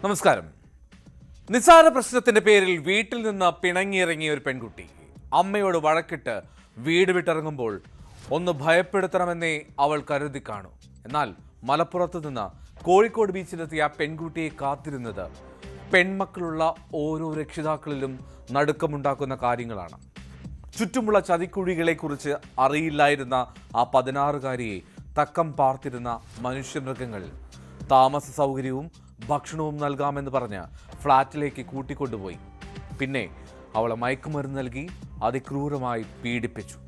നമസ്കാരം. നിസ്സാര പ്രശ്നത്തിന്റെ പേരിൽ വീട്ടിൽ നിന്ന് പിണങ്ങിയിറങ്ങിയ ഒരു പെൺകുട്ടി അമ്മയോട് വഴക്കിട്ട് വീട് വിട്ടിറങ്ങുമ്പോൾ ഒന്ന് ഭയപ്പെടുത്തണമെന്നേ അവൾ കരുതി കാണൂ. എന്നാൽ മലപ്പുറത്ത് നിന്ന് കോഴിക്കോട് ബീച്ചിലെത്തിയ ആ പെൺകുട്ടിയെ കാത്തിരുന്നത് പെൺമക്കളുള്ള ഓരോ രക്ഷിതാക്കളിലും നടുക്കമുണ്ടാക്കുന്ന കാര്യങ്ങളാണ്. ചുറ്റുമുള്ള ചതിക്കുഴികളെക്കുറിച്ച് അറിയില്ലായിരുന്ന ആ 16-കാരിയെ തക്കം പാർത്തിരുന്ന മനുഷ്യമൃഗങ്ങൾ താമസ സൗകര്യവും ഭക്ഷണവും നൽകാമെന്ന് പറഞ്ഞ് ഫ്ളാറ്റിലേക്ക് കൂട്ടിക്കൊണ്ടുപോയി. പിന്നെ അവളെ മയക്കുമരുന്ന് നൽകി അതിക്രൂരമായി പീഡിപ്പിച്ചു.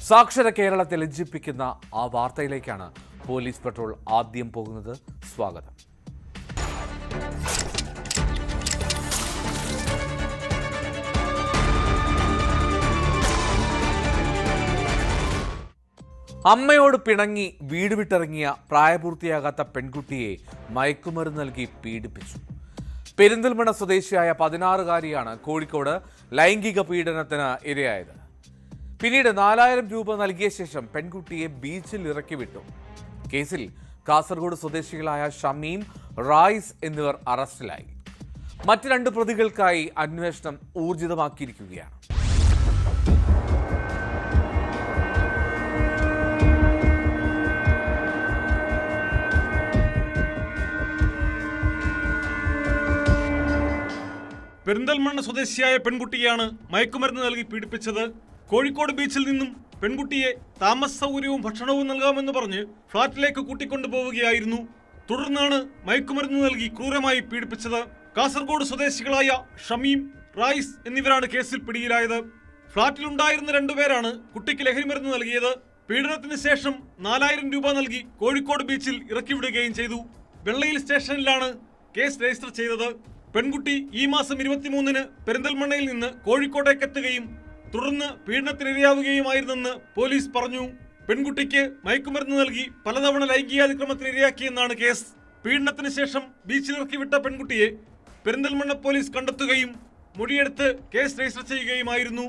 സാക്ഷര കേരളത്തെ ലജ്ജിപ്പിക്കുന്ന ആ വാർത്തയിലേക്കാണ് പോലീസ് പെട്രോൾ ആദ്യം പോകുന്നത്. സ്വാഗതം. അമ്മയോട് പിണങ്ങി വീട് വിട്ടിറങ്ങിയ പ്രായപൂർത്തിയാകാത്ത പെൺകുട്ടിയെ മയക്കുമരുന്ന് നൽകി പീഡിപ്പിച്ചു. പെരിന്തൽമണ്ണ സ്വദേശിയായ 16-കാരിയാണ് കോഴിക്കോട് ലൈംഗിക പീഡനത്തിന് ഇരയായത്. പിന്നീട് 4000 രൂപ നൽകിയ ശേഷം പെൺകുട്ടിയെ ബീച്ചിൽ ഇറക്കി വിട്ടു. കേസിൽ കാസർഗോഡ് സ്വദേശികളായ ഷമീം, റായിസ് എന്നിവർ അറസ്റ്റിലായി. മറ്റ് 2 പ്രതികൾക്കായി അന്വേഷണം ഊർജിതമാക്കിയിരിക്കുകയാണ്. പെരിന്തൽമണ്ണ സ്വദേശിയായ പെൺകുട്ടിയാണ് മയക്കുമരുന്ന് നൽകി പീഡിപ്പിച്ചത്. കോഴിക്കോട് ബീച്ചിൽ നിന്നും പെൺകുട്ടിയെ താമസ സൗകര്യവും ഭക്ഷണവും നൽകാമെന്ന് പറഞ്ഞ് ഫ്ളാറ്റിലേക്ക് കൂട്ടിക്കൊണ്ടുപോവുകയായിരുന്നു. തുടർന്നാണ് മയക്കുമരുന്ന് നൽകി ക്രൂരമായി പീഡിപ്പിച്ചത്. കാസർഗോഡ് സ്വദേശികളായ ഷമീം, റായിസ് എന്നിവരാണ് കേസിൽ പിടിയിലായത്. ഫ്ളാറ്റിലുണ്ടായിരുന്ന 2 പേരാണ് കുട്ടിക്ക് ലഹരിമരുന്ന് നൽകിയത്. പീഡനത്തിന് ശേഷം 4000 രൂപ നൽകി കോഴിക്കോട് ബീച്ചിൽ ഇറക്കിവിടുകയും ചെയ്തു. വെള്ളയിൽ സ്റ്റേഷനിലാണ് കേസ് രജിസ്റ്റർ ചെയ്തത്. പെൺകുട്ടി ഈ മാസം 23-ന് പെരിന്തൽമണ്ണയിൽ നിന്ന് കോഴിക്കോട്ടേക്ക് എത്തുകയും തുടർന്ന് പീഡനത്തിനിരയാവുകയുമായിരുന്നെന്ന് പോലീസ് പറഞ്ഞു. പെൺകുട്ടിക്ക് മയക്കുമരുന്ന് നൽകി പലതവണ ലൈംഗികാതിക്രമത്തിന് ഇരയാക്കിയെന്നാണ് കേസ്. പീഡനത്തിന് ശേഷം ബീച്ചിലിറക്കി വിട്ട പെൺകുട്ടിയെ പെരിന്തൽമണ്ണ പോലീസ് കണ്ടെത്തുകയും മൊഴിയെടുത്ത് കേസ് രജിസ്റ്റർ ചെയ്യുകയുമായിരുന്നു.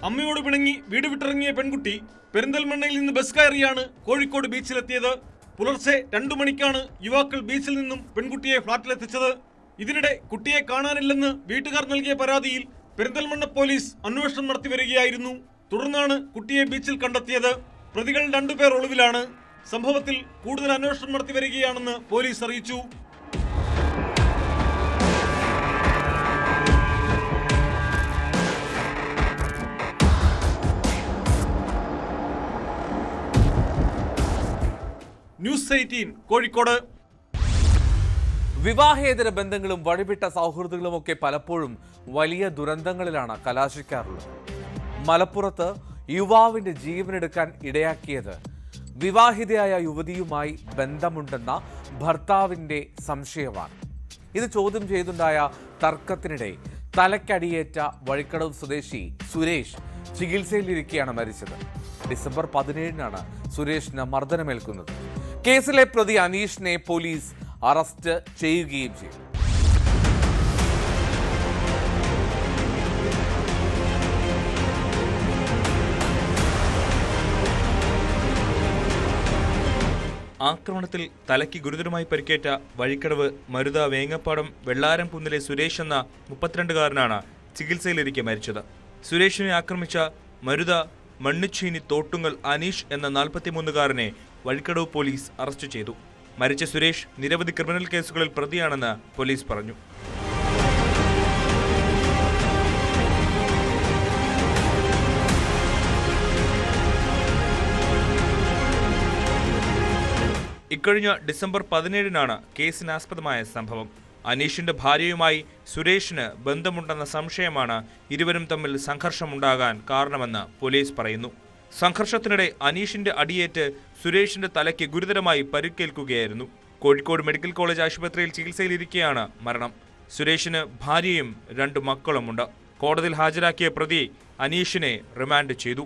അമ്മയോട് പിണങ്ങി വീട് വിട്ടിറങ്ങിയ പെൺകുട്ടി പെരിന്തൽമണ്ണയിൽ നിന്ന് ബസ് കയറിയാണ് കോഴിക്കോട് ബീച്ചിലെത്തിയത്. പുലർച്ചെ 2 മണിക്കാണ് യുവാക്കൾ ബീച്ചിൽ നിന്നും പെൺകുട്ടിയെ ഫ്ളാറ്റിലെത്തിച്ചത്. ഇതിനിടെ കുട്ടിയെ കാണാനില്ലെന്ന് വീട്ടുകാർ നൽകിയ പരാതിയിൽ പെരിന്തൽമണ്ണ പോലീസ് അന്വേഷണം നടത്തി വരികയായിരുന്നു. തുടർന്നാണ് കുട്ടിയെ ബീച്ചിൽ കണ്ടെത്തിയത്. പ്രതികൾ 2 പേർ ഒളിവിലാണ്. സംഭവത്തിൽ കൂടുതൽ അന്വേഷണം നടത്തി വരികയാണെന്ന് പോലീസ് അറിയിച്ചു. ന്യൂസ് 18 കോഴിക്കോട്. വിവാഹേതര ബന്ധങ്ങളും വഴിവിട്ട സൗഹൃദങ്ങളുമൊക്കെ പലപ്പോഴും വലിയ ദുരന്തങ്ങളിലാണ് കലാശിക്കാറുള്ളത്. മലപ്പുറത്ത് യുവാവിന്റെ ജീവനെടുക്കാൻ ഇടയാക്കിയത് വിവാഹിതയായ യുവതിയുമായി ബന്ധമുണ്ടെന്ന ഭർത്താവിന്റെ സംശയമാണ്. ഇത് ചോദ്യം ചെയ്തുണ്ടായ തർക്കത്തിനിടെ തലക്കടിയേറ്റ വഴിക്കടവ് സ്വദേശി സുരേഷ് ചികിത്സയിലിരിക്കെയാണ് മരിച്ചത്. ഡിസംബർ 17-നാണ് സുരേഷിന് മർദ്ദനമേൽക്കുന്നത്. കേസിലെ പ്രതി അനീഷിനെ പോലീസ് അറസ്റ്റ് ചെയ്യുകയും ചെയ്തു. ആക്രമണത്തിൽ തലയ്ക്ക് ഗുരുതരമായി പരിക്കേറ്റ വഴിക്കടവ് മരുത വേങ്ങപ്പാടം വെള്ളാരം കുന്നിലെ സുരേഷ് എന്ന 32-കാരനാണ് ചികിത്സയിലിരിക്കെ മരിച്ചത്. സുരേഷിനെ ആക്രമിച്ച മരുത മണ്ണുച്ചീനി തോട്ടുങ്ങൽ അനീഷ് എന്ന 43-കാരനെ വഴിക്കടവ് പോലീസ് അറസ്റ്റ് ചെയ്തു. മരിച്ച സുരേഷ് നിരവധി ക്രിമിനൽ കേസുകളിൽ പ്രതിയാണെന്ന് പോലീസ് പറഞ്ഞു. ഇക്കഴിഞ്ഞ ഡിസംബർ 17-നാണ് കേസിനാസ്പദമായ സംഭവം. അനീഷിന്റെ ഭാര്യയുമായി സുരേഷിന് ബന്ധമുണ്ടെന്ന സംശയമാണ് ഇരുവരും തമ്മിൽ സംഘർഷമുണ്ടാകാൻ കാരണമെന്ന് പോലീസ് പറയുന്നു. സംഘർഷത്തിനിടെ അനീഷിന്റെ അടിയേറ്റ് സുരേഷിന്റെ തലയ്ക്ക് ഗുരുതരമായി പരിക്കേൽക്കുകയായിരുന്നു. കോഴിക്കോട് മെഡിക്കൽ കോളേജ് ആശുപത്രിയിൽ ചികിത്സയിലിരിക്കെയാണ് മരണം. സുരേഷിന് ഭാര്യയും 2 മക്കളുമുണ്ട്. കോടതിയിൽ ഹാജരാക്കിയ പ്രതി അനീഷിനെ റിമാൻഡ് ചെയ്തു.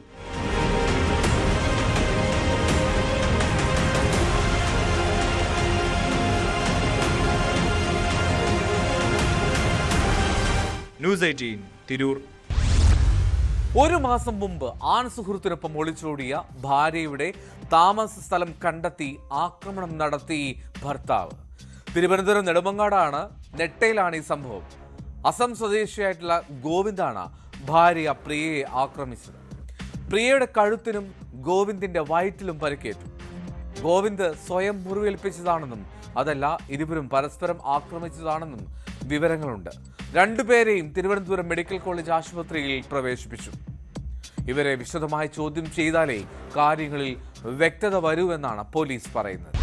ന്യൂസ് 18 തിരൂർ. ഒരു മാസം മുമ്പ് ആൺ സുഹൃത്തിനൊപ്പം ഒളിച്ചോടിയ ഭാര്യയുടെ താമസ സ്ഥലം കണ്ടെത്തി ആക്രമണം നടത്തി ഭർത്താവ്. തിരുവനന്തപുരം നെടുമങ്ങാടാണ് നെട്ടയിലാണ് ഈ സംഭവം. അസം സ്വദേശിയായിട്ടുള്ള ഗോവിന്ദാണ് ഭാര്യ പ്രിയയെ ആക്രമിച്ചത്. പ്രിയയുടെ കഴുത്തിനും ഗോവിന്ദിന്റെ വയറ്റിലും പരിക്കേറ്റു. ഗോവിന്ദ് സ്വയം മുറിവേൽപ്പിച്ചതാണെന്നും അതല്ല ഇരുവരും പരസ്പരം ആക്രമിച്ചതാണെന്നും വിവരങ്ങളുണ്ട്. രണ്ടുപേരെയും തിരുവനന്തപുരം മെഡിക്കൽ കോളേജ് ആശുപത്രിയിൽ പ്രവേശിപ്പിച്ചു. ഇവരെ വിശദമായി ചോദ്യം ചെയ്താലേ കാര്യങ്ങളിൽ വ്യക്തത വരൂവെന്നാണ് പോലീസ് പറയുന്നത്.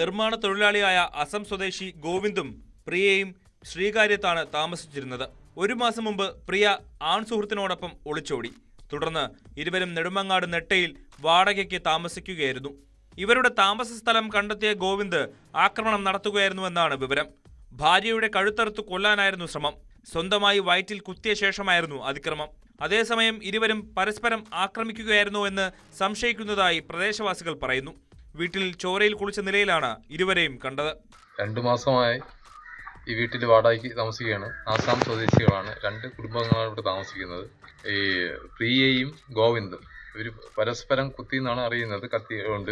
നിർമ്മാണ തൊഴിലാളിയായ അസം സ്വദേശി ഗോവിന്ദും പ്രിയയും ശ്രീകാര്യത്താണ് താമസിച്ചിരുന്നത്. ഒരു മാസം മുമ്പ് പ്രിയ ആൺ സുഹൃത്തിനോടൊപ്പം ഒളിച്ചോടി. തുടർന്ന് ഇരുവരും നെടുമങ്ങാട് നെട്ടയിൽ വാടകയ്ക്ക് താമസിക്കുകയായിരുന്നു. ഇവരുടെ താമസ സ്ഥലം കണ്ടെത്തിയ ഗോവിന്ദ് ആക്രമണം നടത്തുകയായിരുന്നുവെന്നാണ് വിവരം. ഭാര്യയുടെ കഴുത്തറുത്ത് കൊല്ലാനായിരുന്നു ശ്രമം. സ്വന്തമായി വയറ്റിൽ കുത്തിയ ശേഷമായിരുന്നു അതിക്രമം. അതേസമയം ഇരുവരും പരസ്പരം ആക്രമിക്കുകയായിരുന്നോ എന്ന് സംശയിക്കുന്നതായി പ്രദേശവാസികൾ പറയുന്നു. വീട്ടിൽ ചോരയിൽ കുളിച്ച നിലയിലാണ് ഇരുവരെയും കണ്ടത്. 2 മാസമായി ഈ വീട്ടിൽ വാടകയ്ക്ക് താമസിക്കുകയാണ്. ആസാം സ്വദേശികളാണ്. 2 കുടുംബങ്ങളാണ് ഇവിടെ താമസിക്കുന്നത്. ഈ പ്രിയയും ഗോവിന്ദും ഇവർ പരസ്പരം കുത്തി എന്നാണ് അറിയുന്നത്. കത്തി ഉണ്ട്.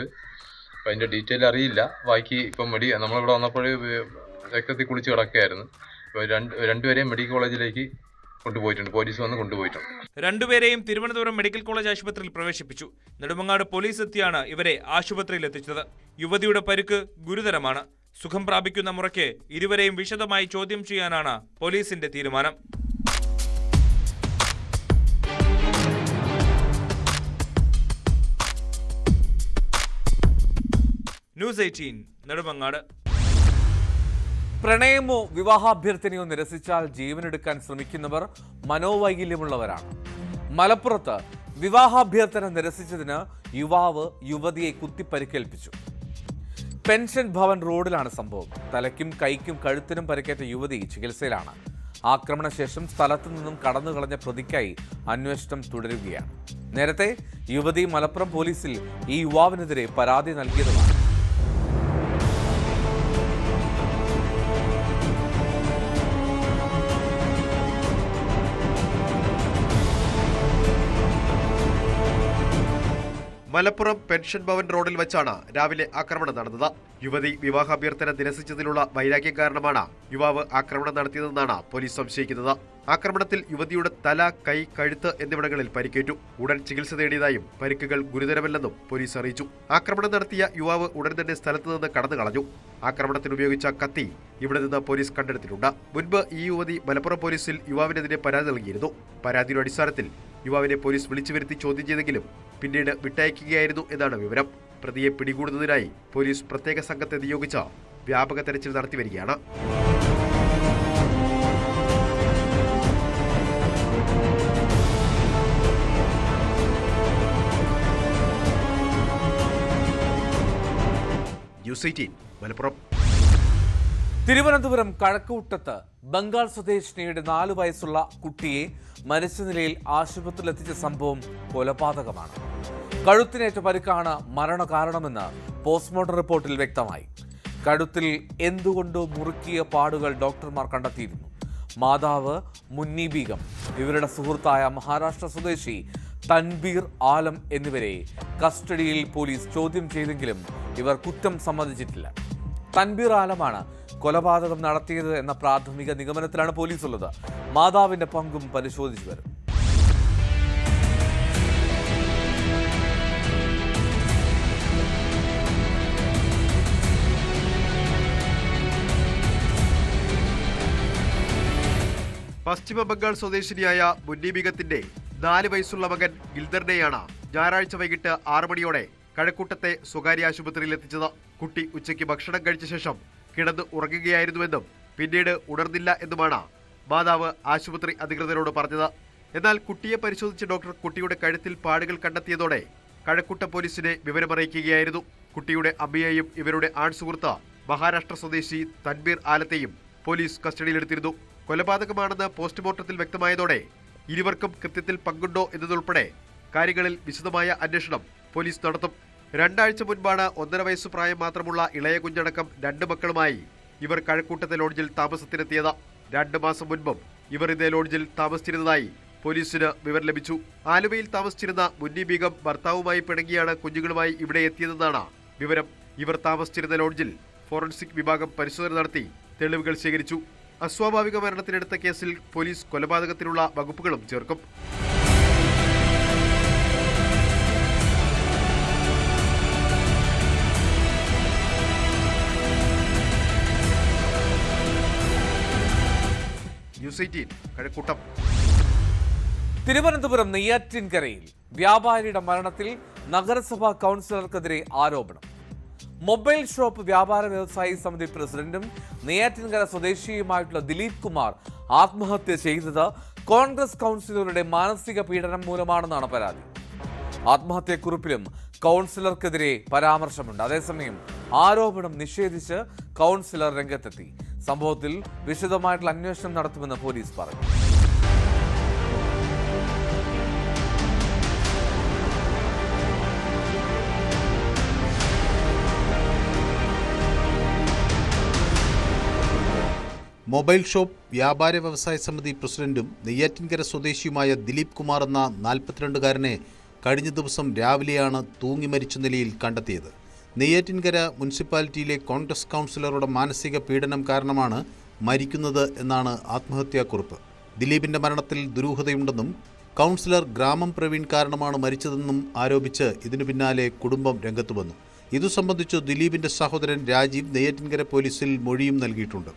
അപ്പം അതിൻ്റെ ഡീറ്റെയിൽ അറിയില്ല. ബാക്കി ഇപ്പം നമ്മളിവിടെ വന്നപ്പോൾ രക്തത്തിൽ കുളിച്ച് കിടക്കുകയായിരുന്നു. ഇപ്പോൾ രണ്ടുപേരെയും മെഡിക്കൽ കോളേജിലേക്ക് കൊണ്ടുപോയിട്ടുണ്ട്. പോലീസ് വന്ന് കൊണ്ടുപോയിട്ടുണ്ട്. രണ്ടുപേരെയും തിരുവനന്തപുരം മെഡിക്കൽ കോളേജ് ആശുപത്രിയിൽ പ്രവേശിപ്പിച്ചു. നെടുമങ്ങാട് പോലീസ് എത്തിയാണ് ഇവരെ ആശുപത്രിയിൽ എത്തിച്ചത്. യുവതിയുടെ പരിക്ക് ഗുരുതരമാണ്. സുഖം പ്രാപിക്കുന്ന മുറയ്ക്ക് ഇരുവരെയും വിശദമായി ചോദ്യം ചെയ്യാനാണ് പോലീസിന്റെ തീരുമാനം. ന്യൂസ് 18 നെടുമങ്ങാട്. പ്രണയമോ വിവാഹാഭ്യർത്ഥനയോ നിരസിച്ചാൽ ജീവനെടുക്കാൻ ശ്രമിക്കുന്നവർ മനോവൈകല്യമുള്ളവരാണ്. മലപ്പുറത്ത് വിവാഹാഭ്യർത്ഥന നിരസിച്ചതിന് യുവാവ് യുവതിയെ കുത്തിപ്പരിക്കേൽപ്പിച്ചു. പെൻഷൻ ഭവൻ റോഡിലാണ് സംഭവം. തലയ്ക്കും കൈക്കും കഴുത്തിനും പരിക്കേറ്റ യുവതി ചികിത്സയിലാണ്. ആക്രമണശേഷം സ്ഥലത്തു നിന്നും കടന്നുകളഞ്ഞ പ്രതിക്കായി അന്വേഷണം തുടരുകയാണ്. നേരത്തെ യുവതി മലപ്പുറം പോലീസിൽ ഈ യുവാവിനെതിരെ പരാതി നൽകിയതുമാണ്. മലപ്പുറം പെൻഷൻ ഭവൻ റോഡിൽ വെച്ചാണ് രാവിലെ ആക്രമണം നടന്നത്. യുവതി വിവാഹാഭ്യർത്ഥന നിരസിച്ചതിലുള്ള വൈരാഗ്യം കാരണമാണ് യുവാവ് ആക്രമണം നടത്തിയതെന്നാണ് പോലീസ് സംശയിക്കുന്നത്. ആക്രമണത്തിൽ യുവതിയുടെ തല, കൈ, കഴുത്ത് എന്നിവിടങ്ങളിൽ പരിക്കേറ്റു. ഉടൻ ചികിത്സ തേടിയതായും പരിക്കുകൾ ഗുരുതരമല്ലെന്നും പോലീസ് അറിയിച്ചു. ആക്രമണം നടത്തിയ യുവാവ് ഉടൻ തന്നെ സ്ഥലത്ത് നിന്ന് കടന്നു കളഞ്ഞു. ആക്രമണത്തിന് ഉപയോഗിച്ച കത്തി ഇവിടെ നിന്ന് പോലീസ് കണ്ടെടുത്തിട്ടുണ്ട്. മുൻപ് ഈ യുവതി മലപ്പുറം പോലീസിൽ യുവാവിനെതിരെ പരാതി നൽകിയിരുന്നു. പരാതിയുടെ അടിസ്ഥാനത്തിൽ യുവാവിനെ പോലീസ് വിളിച്ചു വരുത്തി ചോദ്യം ചെയ്തെങ്കിലും പിന്നീട് വിട്ടയക്കുകയായിരുന്നു എന്നാണ് വിവരം. പ്രതിയെ പിടികൂടുന്നതിനായി പോലീസ് പ്രത്യേക സംഘത്തെ നിയോഗിച്ച് വ്യാപക തെരച്ചിൽ നടത്തിവരികയാണ്. ന്യൂസ് 18 മലപ്പുറം. തിരുവനന്തപുരം കഴക്കൂട്ടത്ത് ബംഗാൾ സ്വദേശിനിയുടെ 4 വയസ്സുള്ള കുട്ടിയെ മരിച്ച നിലയിൽ ആശുപത്രിയിലെത്തിച്ച സംഭവം കൊലപാതകമാണ്. കഴുത്തിനേറ്റ പരിക്കാണ് മരണകാരണമെന്ന് പോസ്റ്റ്മോർട്ടം റിപ്പോർട്ടിൽ വ്യക്തമായി. കഴുത്തിൽ എന്തുകൊണ്ടോ മുറുക്കിയ പാടുകൾ ഡോക്ടർമാർ കണ്ടെത്തിയിരുന്നു. മാതാവ് മുന്നി ബീഗം, ഇവരുടെ സുഹൃത്തായ മഹാരാഷ്ട്ര സ്വദേശി തൻബീർ ആലം എന്നിവരെ കസ്റ്റഡിയിൽ പോലീസ് ചോദ്യം ചെയ്തെങ്കിലും ഇവർ കുറ്റം സമ്മതിച്ചിട്ടില്ല. തൻബീർ ആലമാണ് കൊലപാതകം നടത്തിയത് എന്ന പ്രാഥമിക നിഗമനത്തിലാണ് പോലീസ് ഉള്ളത്. മാതാവിന്റെ പങ്കും പരിശോധിച്ചു വരും. പശ്ചിമ ബംഗാൾ സ്വദേശിനിയായ മുന്നി ബീഗത്തിന്റെ 4 വയസ്സുള്ള മകൻ ഗിൽദറിനെയാണ് ഞായറാഴ്ച വൈകിട്ട് 6 മണിയോടെ കഴക്കൂട്ടത്തെ സ്വകാര്യ ആശുപത്രിയിൽ എത്തിച്ചത്. കുട്ടി ഉച്ചയ്ക്ക് ഭക്ഷണം കഴിച്ച ശേഷം കിടന്ന് ഉറങ്ങുകയായിരുന്നുവെന്നും പിന്നീട് ഉണർന്നില്ല എന്നുമാണ് മാതാവ് ആശുപത്രി അധികൃതരോട് പറഞ്ഞത്. എന്നാൽ കുട്ടിയെ പരിശോധിച്ച ഡോക്ടർ കുട്ടിയുടെ കഴുത്തിൽ പാടുകൾ കണ്ടെത്തിയതോടെ കഴക്കൂട്ടം പോലീസിനെ വിവരമറിയിക്കുകയായിരുന്നു. കുട്ടിയുടെ അമ്മയെയും ഇവരുടെ ആൺസുഹൃത്ത് മഹാരാഷ്ട്ര സ്വദേശി തൻബീർ ആലത്തെയും പോലീസ് കസ്റ്റഡിയിലെടുത്തിരുന്നു. കൊലപാതകമാണെന്ന് പോസ്റ്റ്മോർട്ടത്തിൽ വ്യക്തമായതോടെ ഇരുവർക്കും കൃത്യത്തിൽ പങ്കുണ്ടോ എന്നതുൾപ്പെടെ കാര്യങ്ങളിൽ വിശദമായ അന്വേഷണം പോലീസ് നടത്തും. 2 ആഴ്ച മുൻപാണ് 1.5 വയസ്സു പ്രായം മാത്രമുള്ള ഇളയ കുഞ്ഞടക്കം 2 മക്കളുമായി ഇവർ കഴക്കൂട്ടത്തെ ലോഡ്ജിൽ താമസത്തിനെത്തിയത്. 2 മാസം മുൻപും ഇവർ ഇതേ ലോഡ്ജിൽ താമസിച്ചിരുന്നതായി പോലീസിന് വിവരം ലഭിച്ചു. ആലുവയിൽ താമസിച്ചിരുന്ന മുന്നി ബീഗം ഭർത്താവുമായി പിണങ്ങിയാണ് കുഞ്ഞുങ്ങളുമായി ഇവിടെ എത്തിയതെന്നാണ് വിവരം. ഇവർ താമസിച്ചിരുന്ന ലോഡ്ജിൽ ഫോറൻസിക് വിഭാഗം പരിശോധന നടത്തി തെളിവുകൾ ശേഖരിച്ചു. അസ്വാഭാവിക മരണത്തിനെടുത്ത കേസിൽ പോലീസ് കൊലപാതകത്തിനുള്ള വകുപ്പുകളും ചേർക്കും. ന്യൂസ് 18 കഴക്കൂട്ടം. തിരുവനന്തപുരം നെയ്യാറ്റിൻകരയിൽ വ്യാപാരിയുടെ മരണത്തിൽ നഗരസഭാ കൗൺസിലർക്കെതിരെ ആരോപണം. മൊബൈൽ ഷോപ്പ് വ്യാപാര വ്യവസായി സമിതി പ്രസിഡന്റും നെയ്യാറ്റിൻകര സ്വദേശിയുമായിട്ടുള്ള ദിലീപ് കുമാർ ആത്മഹത്യ ചെയ്തത് കോൺഗ്രസ് കൗൺസിലറുടെ മാനസിക പീഡനം മൂലമാണെന്നാണ് പരാതി. ആത്മഹത്യക്കുറിപ്പിലും കൗൺസിലർക്കെതിരെ പരാമർശമുണ്ട്. അതേസമയം ആരോപണം നിഷേധിച്ച് കൗൺസിലർ രംഗത്തെത്തി. സംഭവത്തിൽ വിശദമായിട്ടുള്ള അന്വേഷണം നടത്തുമെന്ന് പോലീസ് പറഞ്ഞു. മൊബൈൽ ഷോപ്പ് വ്യാപാര വ്യവസായ സമിതി പ്രസിഡന്റും നെയ്യാറ്റിൻകര സ്വദേശിയുമായ ദിലീപ് കുമാർ എന്ന 42-കാരനെ കഴിഞ്ഞ ദിവസം രാവിലെയാണ് തൂങ്ങി മരിച്ച നിലയിൽ കണ്ടെത്തിയത്. നെയ്യാറ്റിൻകര മുനിസിപ്പാലിറ്റിയിലെ കോൺഗ്രസ് കൗൺസിലറുടെ മാനസിക പീഡനം കാരണമാണ് മരിക്കുന്നത് എന്നാണ് ആത്മഹത്യാക്കുറിപ്പ്. ദിലീപിന്റെ മരണത്തിൽ ദുരൂഹതയുണ്ടെന്നും കൗൺസിലർ ഗ്രാമം പ്രവീൺ കാരണമാണ് മരിച്ചതെന്നും ആരോപിച്ച് ഇതിനു പിന്നാലെ കുടുംബം രംഗത്തു വന്നു. ഇതു സംബന്ധിച്ച് ദിലീപിന്റെ സഹോദരൻ രാജീവ് നെയ്യാറ്റിൻകര പോലീസിൽ മൊഴിയും നൽകിയിട്ടുണ്ട്.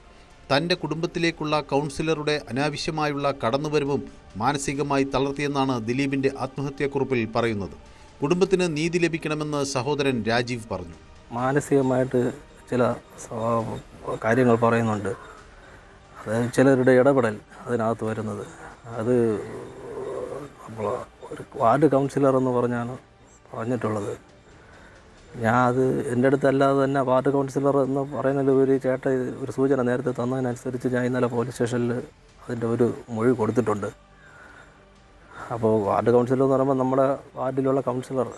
തൻ്റെ കുടുംബത്തിലേക്കുള്ള കൗൺസിലറുടെ അനാവശ്യമായുള്ള കടന്നുവരവും മാനസികമായി തളർത്തിയെന്നാണ് ദിലീപിൻ്റെ ആത്മഹത്യാക്കുറിപ്പിൽ പറയുന്നത്. കുടുംബത്തിന് നീതി ലഭിക്കണമെന്ന് സഹോദരൻ രാജീവ് പറഞ്ഞു. മാനസികമായിട്ട് ചില കാര്യങ്ങൾ പറയുന്നുണ്ട്. അതായത് ചിലരുടെ ഇടപെടൽ അതിനകത്ത് വരുന്നത്. അത് നമ്മൾ ഒരു വാർഡ് കൗൺസിലർ എന്ന് പറഞ്ഞാണ് പറഞ്ഞിട്ടുള്ളത്. ഞാൻ അത് എൻ്റെ അടുത്തല്ലാതെ തന്നെ വാർഡ് കൗൺസിലർ എന്ന് പറയുന്നതിൽ ഒരു ചേട്ടൻ ഒരു സൂചന നേരത്തെ തന്നതിനനുസരിച്ച് ഞാൻ ഇന്നലെ പോലീസ് സ്റ്റേഷനിൽ അതിൻ്റെ ഒരു മൊഴി കൊടുത്തിട്ടുണ്ട്. അപ്പോൾ വാർഡ് കൗൺസിലർ എന്ന് പറയുമ്പോൾ നമ്മുടെ വാർഡിലുള്ള കൗൺസിലർ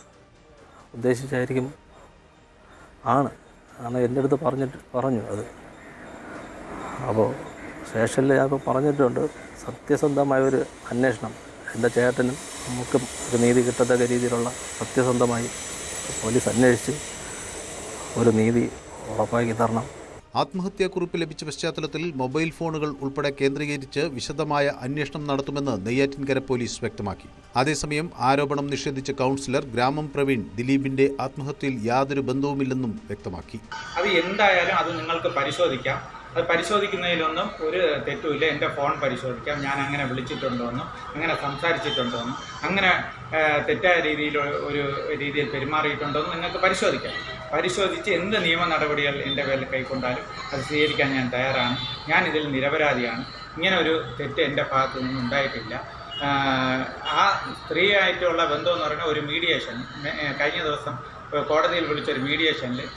ഉദ്ദേശിച്ചായിരിക്കും ആണ് എൻ്റെ അടുത്ത് പറഞ്ഞു അത്. അപ്പോൾ സ്റ്റേഷനിൽ ഞാനിപ്പോൾ പറഞ്ഞിട്ടുണ്ട്, സത്യസന്ധമായ ഒരു അന്വേഷണം എൻ്റെ ചേട്ടനും നമുക്കും ഒരു നീതി കിട്ടത്തക്ക രീതിയിലുള്ള സത്യസന്ധമായി പോലീസ് അന്വേഷിച്ച് ഒരു നീതി ഉറപ്പാക്കി തരണം. ആത്മഹത്യാക്കുറിപ്പ് ലഭിച്ച പശ്ചാത്തലത്തിൽ മൊബൈൽ ഫോണുകൾ ഉൾപ്പെടെ കേന്ദ്രീകരിച്ച് വിശദമായ അന്വേഷണം നടത്തുമെന്ന് നെയ്യാറ്റിൻകര പോലീസ് വ്യക്തമാക്കി. അതേസമയം ആരോപണം നിഷേധിച്ച കൗൺസിലർ ഗ്രാമം പ്രവീൺ ദിലീപിന്റെ ആത്മഹത്യയിൽ യാതൊരു ബന്ധവുമില്ലെന്നും വ്യക്തമാക്കി. അത് എന്തായാലും അത് നിങ്ങൾക്ക് പരിശോധിക്കാം. അത് പരിശോധിക്കുന്നതിലൊന്നും ഒരു തെറ്റുമില്ല. എൻ്റെ ഫോൺ പരിശോധിക്കാം. ഞാൻ അങ്ങനെ വിളിച്ചിട്ടുണ്ടോയെന്നും അങ്ങനെ സംസാരിച്ചിട്ടുണ്ടോയെന്നും അങ്ങനെ തെറ്റായ രീതിയിൽ പെരുമാറിയിട്ടുണ്ടോയെന്നും നിങ്ങൾക്ക് പരിശോധിക്കാം. പരിശോധിച്ച് എന്ത് നിയമ നടപടികൾ എൻ്റെ പേരിൽ കൈക്കൊണ്ടാലും അത് സ്വീകരിക്കാൻ ഞാൻ തയ്യാറാണ്. ഞാനിതിൽ നിരപരാധിയാണ്. ഇങ്ങനെ ഒരു തെറ്റ് എൻ്റെ ഭാഗത്തു നിന്നും ഉണ്ടായിട്ടില്ല. ആ സ്ത്രീയായിട്ടുള്ള ബന്ധമെന്ന് പറയുന്ന ഒരു മീഡിയേഷൻ കഴിഞ്ഞ ദിവസം കോടതിയിൽ വിളിച്ചൊരു മീഡിയേഷനിൽ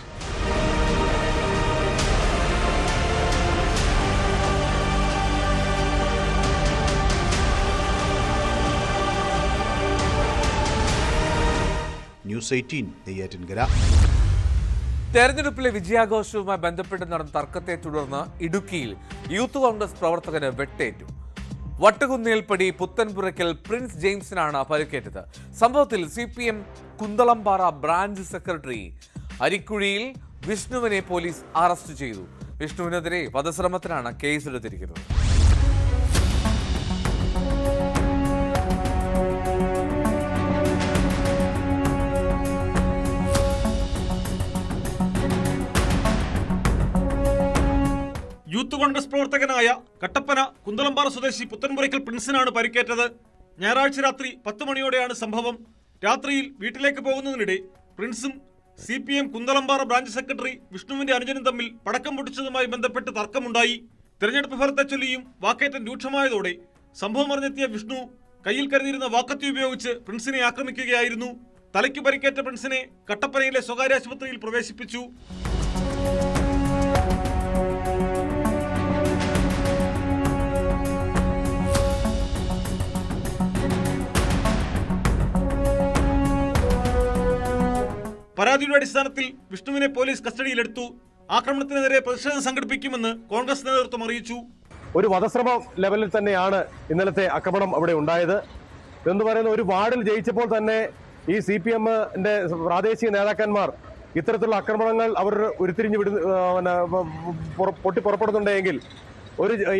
ന്യൂസ് 18 നെയ്യാറ്റിൻകര. തെരഞ്ഞെടുപ്പിലെ വിജയാഘോഷവുമായി ബന്ധപ്പെട്ട് നടന്ന തർക്കത്തെ തുടർന്ന് ഇടുക്കിയിൽ യൂത്ത് കോൺഗ്രസ് പ്രവർത്തകന് വെട്ടേറ്റു. വട്ടുകുന്നേൽപ്പടി പുത്തൻപുരയ്ക്കൽ പ്രിൻസ് ജെയിംസിനാണ് പരിക്കേറ്റത്. സംഭവത്തിൽ CPM കുന്തളംപാറ ബ്രാഞ്ച് സെക്രട്ടറി അരിക്കുഴിയിൽ വിഷ്ണുവിനെ പോലീസ് അറസ്റ്റ് ചെയ്തു. വിഷ്ണുവിനെതിരെ വധശ്രമത്തിനാണ് കേസെടുത്തിരിക്കുന്നത്. യൂത്ത് കോൺഗ്രസ് പ്രവർത്തകനായ കട്ടപ്പന കുന്തളംപാറ സ്വദേശി പുത്തൻപുരയ്ക്കൽ പ്രിൻസിനാണ് പരിക്കേറ്റത്. ഞായറാഴ്ച രാത്രി 10 മണിയോടെയാണ് സംഭവം. രാത്രിയിൽ വീട്ടിലേക്ക് പോകുന്നതിനിടെ പ്രിൻസും CPM കുന്തളംപാറ ബ്രാഞ്ച് സെക്രട്ടറി വിഷ്ണുവിന്റെ അനുജനും തമ്മിൽ പടക്കം പൊട്ടിച്ചതുമായി ബന്ധപ്പെട്ട് തർക്കമുണ്ടായി. തെരഞ്ഞെടുപ്പ് ഫലത്തെ ചൊല്ലിയും വാക്കേറ്റം രൂക്ഷമായതോടെ സംഭവം അറിഞ്ഞെത്തിയ വിഷ്ണു കയ്യിൽ കരുതിയിരുന്ന വാക്കത്തി ഉപയോഗിച്ച് പ്രിൻസിനെ ആക്രമിക്കുകയായിരുന്നു. തലയ്ക്ക് പരിക്കേറ്റ പ്രിൻസിനെ കട്ടപ്പനയിലെ സ്വകാര്യ ആശുപത്രിയിൽ പ്രവേശിപ്പിച്ചു. പരാതിയുടെ അടിസ്ഥാനത്തിൽ വിഷ്ണുവിനെ പോലീസ് കസ്റ്റഡിയിലെടുത്തു. ആക്രമണത്തിനെതിരെ പ്രതിഷേധം സംഘടിപ്പിക്കുമെന്ന് കോൺഗ്രസ് നേതൃത്വം അറിയിച്ചു. ഒരു വധശ്രമ ലെവലിൽ തന്നെയാണ് ഇന്നലത്തെ ആക്രമണം അവിടെ ഉണ്ടായത് എന്ന് പറയുന്ന ഒരു വാർഡിൽ ജയിച്ചപ്പോൾ തന്നെ ഈ CPM-ന്റെ പ്രാദേശിക നേതാക്കന്മാർ ഇത്തരത്തിലുള്ള ആക്രമണങ്ങൾ അവർ ഉരുത്തിരിഞ്ഞ് പൊട്ടി പുറപ്പെടുന്നുണ്ടെങ്കിൽ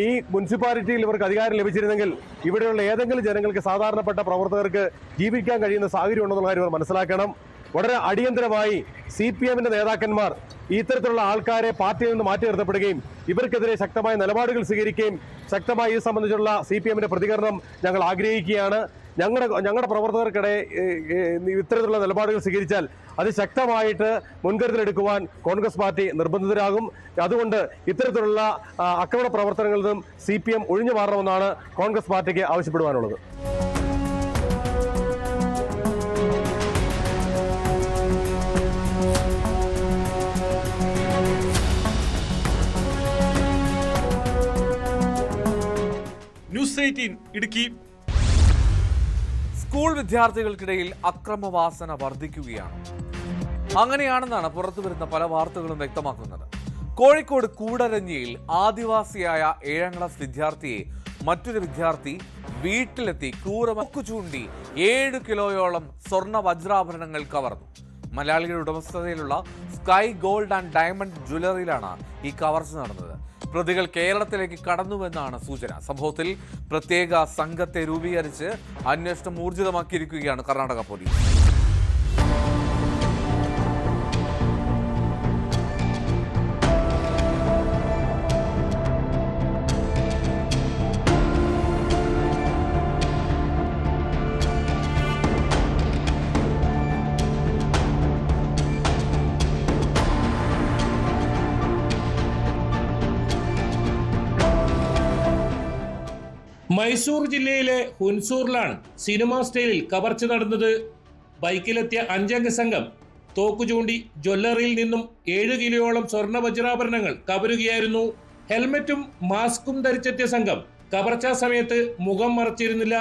ഈ മുനിസിപ്പാലിറ്റിയിൽ ഇവർക്ക് അധികാരം ലഭിച്ചിരുന്നെങ്കിൽ ഇവിടെയുള്ള ഏതെങ്കിലും ജനങ്ങൾക്ക്, സാധാരണപ്പെട്ട പ്രവർത്തകർക്ക് ജീവിക്കാൻ കഴിയുന്ന സാഹചര്യം ഉണ്ടെന്നുള്ള കാര്യം അവർ മനസ്സിലാക്കണം. വളരെ അടിയന്തരമായി CPM-ന്റെ നേതാക്കന്മാർ ഇത്തരത്തിലുള്ള ആൾക്കാരെ പാർട്ടിയിൽ നിന്ന് മാറ്റി നിർത്തപ്പെടുകയും ഇവർക്കെതിരെ ശക്തമായ നിലപാടുകൾ സ്വീകരിക്കുകയും ശക്തമായി ഇത് സംബന്ധിച്ചുള്ള CPM-ന്റെ പ്രതികരണം ഞങ്ങൾ ആഗ്രഹിക്കുകയാണ്. ഞങ്ങളുടെ പ്രവർത്തകർക്കിടെ ഇത്തരത്തിലുള്ള നിലപാടുകൾ സ്വീകരിച്ചാൽ അത് ശക്തമായിട്ട് മുൻകരുതലെടുക്കുവാൻ കോൺഗ്രസ് പാർട്ടി നിർബന്ധിതരാകും. അതുകൊണ്ട് ഇത്തരത്തിലുള്ള ആക്രമണ പ്രവർത്തനങ്ങളിൽ നിന്നും CPM ഒഴിഞ്ഞു മാറണമെന്നാണ് കോൺഗ്രസ് പാർട്ടിക്ക് ആവശ്യപ്പെടുവാനുള്ളത്. ന്യൂസ് 18 ഇടുക്കി. സ്കൂൾ വിദ്യാർത്ഥികൾക്കിടയിൽ അക്രമവാസന വർദ്ധിക്കുകയാണ്. അങ്ങനെയാണെന്നാണ് പുറത്തുവരുന്ന പല വാർത്തകളും വ്യക്തമാക്കുന്നത്. കോഴിക്കോട് കൂടരഞ്ഞിയിൽ ആദിവാസിയായ 7ാം ക്ലാസ് വിദ്യാർത്ഥിയെ മറ്റൊരു വിദ്യാർത്ഥി വീട്ടിലെത്തി ക്രൂരമക്കു ചൂണ്ടി 7 കിലോയോളം സ്വർണ്ണ വജ്രാഭരണങ്ങൾ കവർന്നു. മലയാളികളുടെ ഉടമസ്ഥതയിലുള്ള സ്കൈ ഗോൾഡ് ആൻഡ് ഡയമണ്ട് ജ്വല്ലറിയിലാണ് ഈ കവർച്ച നടന്നത്. പ്രതികൾ കേരളത്തിലേക്ക് കടന്നുവെന്നാണ് സൂചന. സംഭവത്തിൽ പ്രത്യേക സംഘത്തെ രൂപീകരിച്ച് അന്വേഷണം ഊർജിതമാക്കിയിരിക്കുകയാണ് കർണാടക പോലീസ്. മൈസൂർ ജില്ലയിലെ ഹുൻസൂറിലാണ് സിനിമാ സ്റ്റൈലിൽ കവർച്ച നടന്നത്. ബൈക്കിലെത്തിയ 5-അംഗ സംഘം തോക്കു ചൂണ്ടി ജ്വല്ലറിയിൽ നിന്നും 7 കിലോയോളം സ്വർണ്ണ വജ്രാഭരണങ്ങൾ കവരുകയായിരുന്നു. ഹെൽമറ്റും മാസ്കും ധരിച്ചെത്തിയ സംഘം കവർച്ചാ സമയത്ത് മുഖം മറച്ചിരുന്നില്ല.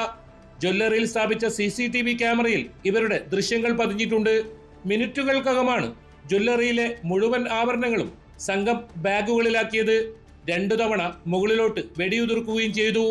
ജ്വല്ലറിയിൽ സ്ഥാപിച്ച CCTV ക്യാമറയിൽ ഇവരുടെ ദൃശ്യങ്ങൾ പതിഞ്ഞിട്ടുണ്ട്. മിനിറ്റുകൾക്കകമാണ് ജ്വല്ലറിയിലെ മുഴുവൻ ആഭരണങ്ങളും സംഘം ബാഗുകളിലാക്കിയത്. 2 തവണ മുകളിലോട്ട് വെടിയുതിർക്കുകയും ചെയ്തു.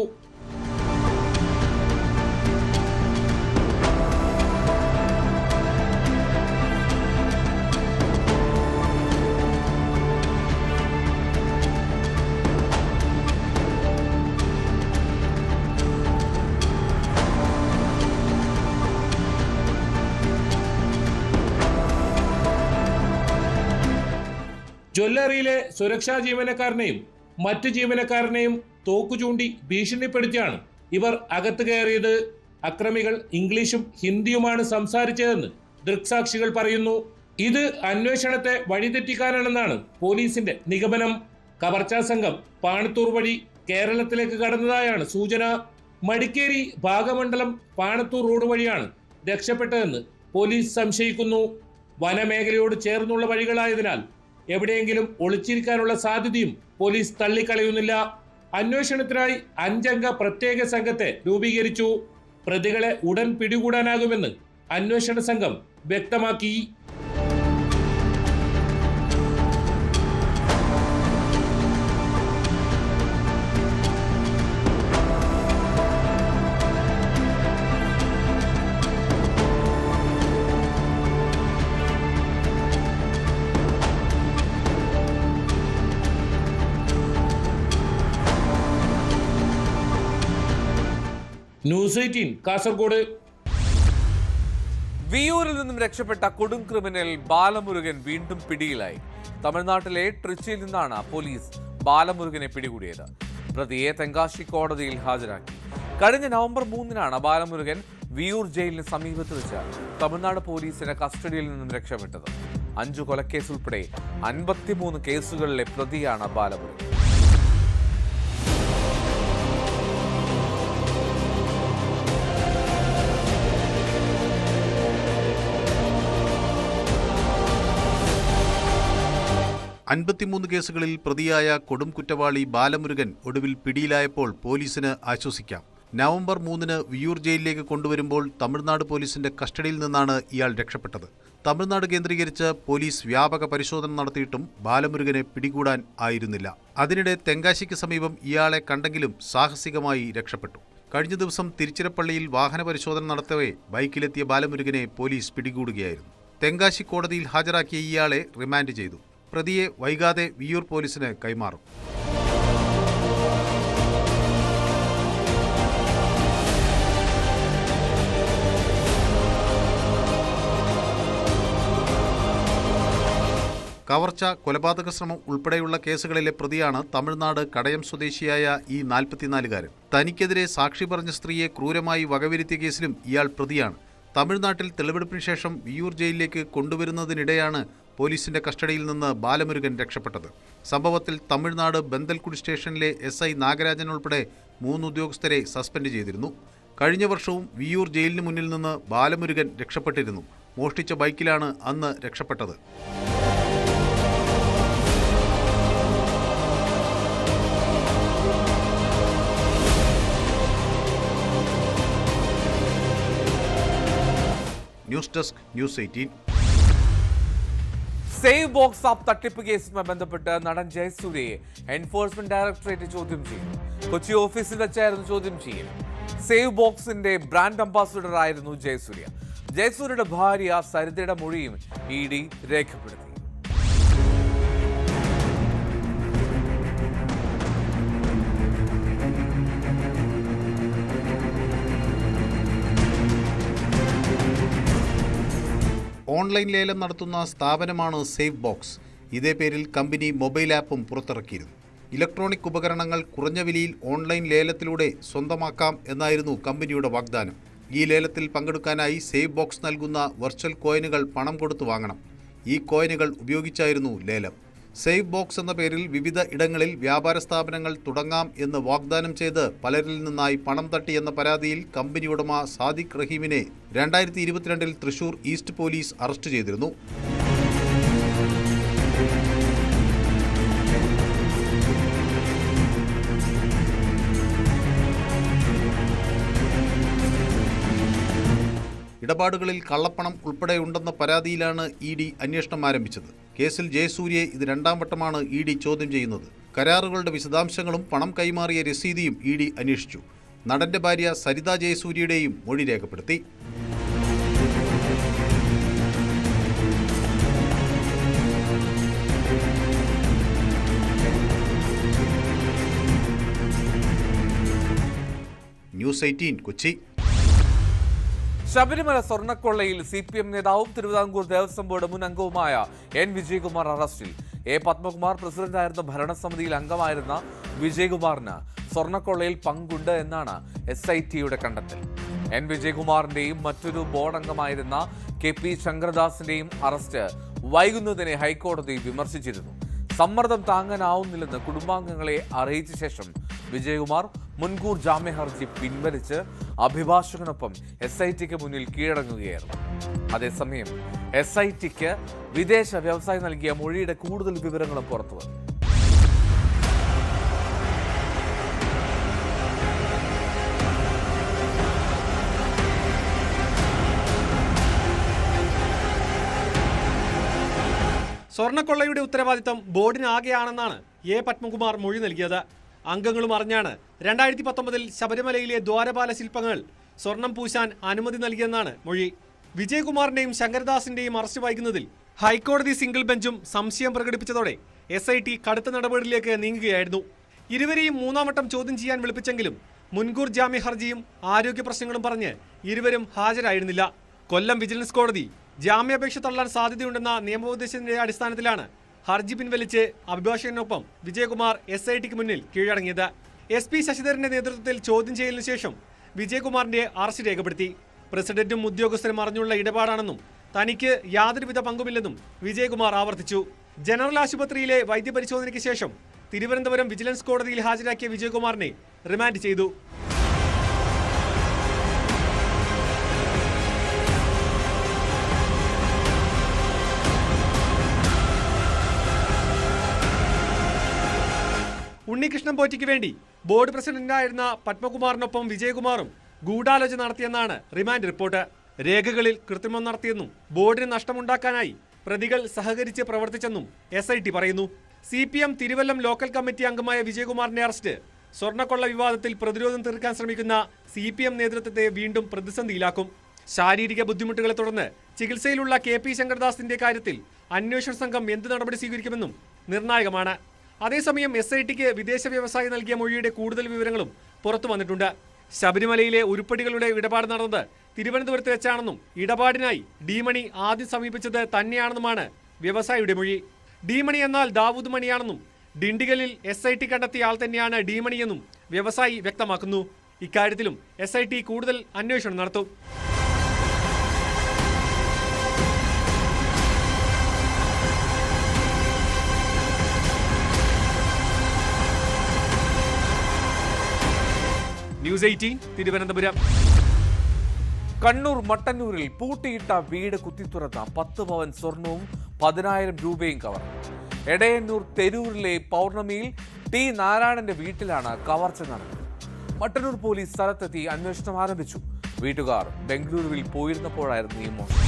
ജ്വല്ലറിയിലെ സുരക്ഷാ ജീവനക്കാരനെയും മറ്റ് ജീവനക്കാരനെയും തോക്കു ചൂണ്ടി ഭീഷണിപ്പെടുത്തിയാണ് ഇവർ അകത്ത് കയറിയത്. അക്രമികൾ ഇംഗ്ലീഷും ഹിന്ദിയുമാണ് സംസാരിച്ചതെന്ന് ദൃക്സാക്ഷികൾ പറയുന്നു. ഇത് അന്വേഷണത്തെ വഴിതെറ്റിക്കാനാണെന്നാണ് പോലീസിന്റെ നിഗമനം. കവർച്ചാ സംഘം പാണത്തൂർ വഴി കേരളത്തിലേക്ക് കടന്നതായാണ് സൂചന. മടിക്കേരി ഭാഗമണ്ഡലം പാണത്തൂർ റോഡ് വഴിയാണ് രക്ഷപ്പെട്ടതെന്ന് പോലീസ് സംശയിക്കുന്നു. വനമേഖലയോട് ചേർന്നുള്ള വഴികളായതിനാൽ എവിടെയെങ്കിലും ഒളിച്ചിരിക്കാനുള്ള സാധ്യതയും പോലീസ് തള്ളിക്കളയുന്നില്ല. അന്വേഷണത്തിനായി 5-അംഗ പ്രത്യേക സംഘത്തെ രൂപീകരിച്ചു. പ്രതികളെ ഉടൻ പിടികൂടാനാകുമെന്ന് അന്വേഷണ സംഘം വ്യക്തമാക്കി. ന്യൂസ് 18 കാസർഗോഡ്. വിയൂരിൽ നിന്നും രക്ഷപ്പെട്ട കൊടും ക്രിമിനൽ ബാലമുരുകൻ വീണ്ടും പിടിയിലായി. തമിഴ്നാട്ടിലെ ട്രിച്ചിയിൽ നിന്നാണ് പോലീസ് ബാലമുരുകനെ പിടികൂടിയത്. പ്രതിയെ തെങ്കാശി കോടതിയിൽ ഹാജരാക്കി. കഴിഞ്ഞ നവംബർ 3-നാണ് ബാലമുരുകൻ വിയൂർ ജയിലിന് സമീപത്ത് വെച്ച് തമിഴ്നാട് പോലീസിന്റെ കസ്റ്റഡിയിൽ നിന്നും രക്ഷപ്പെട്ടത്. 5 കൊലക്കേസ് ഉൾപ്പെടെ 53 കേസുകളിലെ പ്രതിയാണ് ബാലമുരുകൻ. അൻപത്തിമൂന്ന് കേസുകളിൽ പ്രതിയായ കൊടും കുറ്റവാളി ബാലമുരുകൻ ഒടുവിൽ പിടിയിലായപ്പോൾ പോലീസിന് ആശ്വസിക്കാം. നവംബർ 3-ന് വിയൂർ ജയിലിലേക്ക് കൊണ്ടുവരുമ്പോൾ തമിഴ്നാട് പോലീസിന്റെ കസ്റ്റഡിയിൽ നിന്നാണ് ഇയാൾ രക്ഷപ്പെട്ടത്. തമിഴ്നാട് കേന്ദ്രീകരിച്ച് പോലീസ് വ്യാപക പരിശോധന നടത്തിയിട്ടും ബാലമുരുകനെ പിടികൂടാൻ ആയിരുന്നില്ല. അതിനിടെ തെങ്കാശിക്ക് സമീപം ഇയാളെ കണ്ടെങ്കിലും സാഹസികമായി രക്ഷപ്പെട്ടു. കഴിഞ്ഞ ദിവസം തിരുച്ചിറപ്പള്ളിയിൽ വാഹന പരിശോധന നടത്തവേ ബൈക്കിലെത്തിയ ബാലമുരുകനെ പോലീസ് പിടികൂടുകയായിരുന്നു. തെങ്കാശി കോടതിയിൽ ഹാജരാക്കിയ ഇയാളെ റിമാൻഡ് ചെയ്തു. പ്രതിയെ വൈകാതെ വിയ്യൂർ പോലീസിന് കൈമാറും. കവർച്ച, കൊലപാതക ശ്രമം ഉൾപ്പെടെയുള്ള കേസുകളിലെ പ്രതിയാണ് തമിഴ്നാട് കടയം സ്വദേശിയായ ഈ 44-കാരൻ. തനിക്കെതിരെ സാക്ഷി പറഞ്ഞ സ്ത്രീയെ ക്രൂരമായി വകവരുത്തിയ കേസിലും ഇയാൾ പ്രതിയാണ്. തമിഴ്നാട്ടിൽ തെളിവെടുപ്പിന് ശേഷം വിയ്യൂർ ജയിലിലേക്ക് കൊണ്ടുവരുന്നതിനിടെയാണ് പോലീസിന്റെ കസ്റ്റഡിയിൽ നിന്ന് ബാലമുരുകൻ രക്ഷപ്പെട്ടത്. സംഭവത്തിൽ തമിഴ്നാട് ബന്തൽകുടി സ്റ്റേഷനിലെ SI നാഗരാജൻ ഉൾപ്പെടെ 3 ഉദ്യോഗസ്ഥരെ സസ്പെൻഡ് ചെയ്തിരുന്നു. കഴിഞ്ഞ വർഷവും വിയ്യൂർ ജയിലിന് മുന്നിൽ നിന്ന് ബാലമുരുകൻ രക്ഷപ്പെട്ടിരുന്നു. മോഷ്ടിച്ച ബൈക്കിലാണ് അന്ന് രക്ഷപ്പെട്ടത്. News desk, news 18. Save box app തട്ടിപ്പ് കേസുമായി ബന്ധപ്പെട്ട് നടൻ ജയസൂര്യയെ എൻഫോഴ്സ്മെന്റ് ഡയറക്ടറേറ്റ് ചോദ്യം ചെയ്തു. കൊച്ചി ഓഫീസിൽ വെച്ചായിരുന്നു ചോദ്യം ചെയ്യൽ. സേവ് ബോക്സിന്റെ ബ്രാൻഡ് അംബാസിഡർ ആയിരുന്നു ജയസൂര്യ. ജയസൂര്യയുടെ ഭാര്യ സരിതയുടെ മൊഴിയും ED രേഖപ്പെടുത്തി. ഓൺലൈൻ ലേലം നടത്തുന്ന സ്ഥാപനമാണ് സേവ് ബോക്സ്. ഇതേ പേരിൽ കമ്പനി മൊബൈൽ ആപ്പും പുറത്തിറക്കിയിരുന്നു. ഇലക്ട്രോണിക് ഉപകരണങ്ങൾ കുറഞ്ഞ വിലയിൽ ഓൺലൈൻ ലേലത്തിലൂടെ സ്വന്തമാക്കാം എന്നായിരുന്നു കമ്പനിയുടെ വാഗ്ദാനം. ഈ ലേലത്തിൽ പങ്കെടുക്കാനായി സേവ് ബോക്സ് നൽകുന്ന വെർച്വൽ കോയിനുകൾ പണം കൊടുത്തു വാങ്ങണം. ഈ കോയിനുകൾ ഉപയോഗിച്ചായിരുന്നു ലേലം. സേവ് ബോക്സ് എന്ന പേരിൽ വിവിധ ഇടങ്ങളിൽ വ്യാപാര സ്ഥാപനങ്ങൾ തുടങ്ങാം എന്ന് വാഗ്ദാനം ചെയ്ത് പലരിൽ നിന്നായി പണം തട്ടിയെന്ന പരാതിയിൽ കമ്പനി ഉടമ സാദിഖ് റഹീമിനെ 2022 തൃശൂർ ഈസ്റ്റ് പോലീസ് അറസ്റ്റ് ചെയ്തിരുന്നു. ഇടപാടുകളിൽ കള്ളപ്പണം ഉൾപ്പെടെയുണ്ടെന്ന പരാതിയിലാണ് ED അന്വേഷണം ആരംഭിച്ചത്. കേസിൽ ജയസൂര്യയെ ഇത് 2ാം വട്ടമാണ് ED ചോദ്യം ചെയ്യുന്നത്. കരാറുകളുടെ വിശദാംശങ്ങളും പണം കൈമാറിയ രസീതിയും ED അന്വേഷിച്ചു. നടന്റെ ഭാര്യ സരിത ജയസൂര്യയുടെയും മൊഴി രേഖപ്പെടുത്തി. ന്യൂസ് 18 കൊച്ചി. ശബരിമല സ്വർണ്ണക്കൊള്ളയിൽ CPM നേതാവും തിരുവിതാംകൂർ ദേവസ്വം ബോർഡ് മുൻ അംഗവുമായ N. വിജയകുമാർ അറസ്റ്റിൽ. A. പത്മകുമാർ പ്രസിഡന്റായിരുന്ന ഭരണസമിതിയിൽ അംഗമായിരുന്ന വിജയകുമാറിന് സ്വർണ്ണക്കൊള്ളയിൽ പങ്കുണ്ട് എന്നാണ് SITയുടെ കണ്ടെത്തൽ. N. വിജയകുമാറിന്റെയും മറ്റൊരു ബോർഡ് അംഗമായിരുന്ന KP ശങ്കരദാസിന്റെയും അറസ്റ്റ് വൈകുന്നതിനെ ഹൈക്കോടതി വിമർശിച്ചിരുന്നു. സമ്മർദ്ദം താങ്ങാനാവുന്നില്ലെന്ന് കുടുംബാംഗങ്ങളെ അറിയിച്ച ശേഷം വിജയകുമാർ മുൻകൂർ ജാമ്യ ഹർജി പിൻവലിച്ച് അഭിഭാഷകനൊപ്പം SITക്ക് മുന്നിൽ കീഴടങ്ങുകയായിരുന്നു. അതേസമയം SITക്ക് വിദേശ വ്യവസായി നൽകിയ മൊഴിയുടെ കൂടുതൽ വിവരങ്ങളും പുറത്തുവന്നു. സ്വർണ്ണക്കൊള്ളയുടെ ഉത്തരവാദിത്തം ബോർഡിനാകെയാണെന്നാണ് A. പത്മകുമാർ മൊഴി നൽകിയത്. അംഗങ്ങളും അറിഞ്ഞാണ് 2019 ശബരിമലയിലെ ദ്വാരപാല ശില്പങ്ങൾ സ്വർണം പൂശാൻ അനുമതി നൽകിയെന്നാണ് മൊഴി. വിജയകുമാറിന്റെയും ശങ്കരദാസിന്റെയും അറസ്റ്റ് വൈകുന്നതിൽ ഹൈക്കോടതി സിംഗിൾ ബെഞ്ചും സംശയം പ്രകടിപ്പിച്ചതോടെ SIT കടുത്ത നടപടിയിലേക്ക് നീങ്ങുകയായിരുന്നു. ഇരുവരെയും 3ാം വട്ടം ചോദ്യം ചെയ്യാൻ വിളിപ്പിച്ചെങ്കിലും മുൻകൂർ ജാമ്യ ഹർജിയും ആരോഗ്യ പ്രശ്നങ്ങളും പറഞ്ഞ് ഇരുവരും ഹാജരായിരുന്നില്ല. കൊല്ലം വിജിലൻസ് കോടതി ജാമ്യാപേക്ഷ തള്ളാൻ സാധ്യതയുണ്ടെന്ന നിയമോപദേശത്തിന്റെ അടിസ്ഥാനത്തിലാണ് ഹർജി പിൻവലിച്ച് അഭിഭാഷകനൊപ്പം വിജയകുമാർ SITക്ക് മുന്നിൽ കീഴടങ്ങിയത്. SP ശശിധരന്റെ നേതൃത്വത്തിൽ ചോദ്യം ചെയ്യലിനു ശേഷം വിജയകുമാറിന്റെ അറസ്റ്റ് രേഖപ്പെടുത്തി. പ്രസിഡന്റും ഉദ്യോഗസ്ഥരും അറിഞ്ഞുള്ള ഇടപാടാണെന്നും തനിക്ക് യാതൊരുവിധ പങ്കുമില്ലെന്നും വിജയകുമാർ ആവർത്തിച്ചു. ജനറൽ ആശുപത്രിയിലെ വൈദ്യപരിശോധനയ്ക്ക് ശേഷം തിരുവനന്തപുരം വിജിലൻസ് കോടതിയിൽ ഹാജരാക്കിയ വിജയകുമാറിനെ റിമാൻഡ് ചെയ്തു. ഉണ്ണികൃഷ്ണൻ പോറ്റിക്ക് വേണ്ടി ബോർഡ് പ്രസിഡന്റായിരുന്ന പത്മകുമാറിനൊപ്പം വിജയകുമാറും ഗൂഢാലോചന നടത്തിയെന്നാണ് റിമാൻഡ് റിപ്പോർട്ട്. രേഖകളിൽ കൃത്രിമം നടത്തിയെന്നും ബോർഡിന് നഷ്ടമുണ്ടാക്കാനായി പ്രതികൾ സഹകരിച്ച് പ്രവർത്തിച്ചെന്നും SIT പറയുന്നു. CPM തിരുവല്ലം ലോക്കൽ കമ്മിറ്റി അംഗമായ വിജയകുമാറിന്റെ അറസ്റ്റ് സ്വർണ്ണക്കൊള്ള വിവാദത്തിൽ പ്രതിരോധം തീർക്കാൻ ശ്രമിക്കുന്ന CPM നേതൃത്വത്തെ വീണ്ടും പ്രതിസന്ധിയിലാക്കും. ശാരീരിക ബുദ്ധിമുട്ടുകളെ തുടർന്ന് ചികിത്സയിലുള്ള KP ശങ്കർദാസിന്റെ കാര്യത്തിൽ അന്വേഷണ സംഘം എന്ത് നടപടി സ്വീകരിക്കുമെന്നും നിർണായകമാണ്. അതേസമയം SITക്ക് വിദേശ വ്യവസായി നൽകിയ മൊഴിയുടെ കൂടുതൽ വിവരങ്ങളും പുറത്തു വന്നിട്ടുണ്ട്. ശബരിമലയിലെ ഉരുപ്പടികളുടെ ഇടപാട് നടന്നത് തിരുവനന്തപുരത്ത് വെച്ചാണെന്നും ഇടപാടിനായി ഡി മണി ആദ്യം സമീപിച്ചത് തന്നെയാണെന്നുമാണ് വ്യവസായിയുടെ മൊഴി. ഡി മണി എന്നാൽ ദാവൂദ് മണിയാണെന്നും ഡിണ്ടിഗലിൽ SIT കണ്ടെത്തിയ ആൾ തന്നെയാണ് ഡി മണിയെന്നും വ്യവസായി വ്യക്തമാക്കുന്നു. ഇക്കാര്യത്തിലും SIT കൂടുതൽ അന്വേഷണം നടത്തും. ന്യൂസ് 18 തിരുവനന്തപുരം. കണ്ണൂർ മട്ടന്നൂരിൽ പൂട്ടിയിട്ട വീട് കുത്തിത്തുറന്ന 10 പവൻ സ്വർണവും 10,000 രൂപയും കവർന്നു. എടയന്നൂർ തെരൂരിലെ പൗർണമിയിൽ T നാരായണന്റെ വീട്ടിലാണ് കവർച്ച നടന്നത്. മട്ടന്നൂർ പോലീസ് സ്ഥലത്തെത്തി അന്വേഷണം ആരംഭിച്ചു. വീട്ടുകാർ ബംഗളൂരുവിൽ പോയിരുന്നപ്പോഴായിരുന്നു ഈ മോഷണം.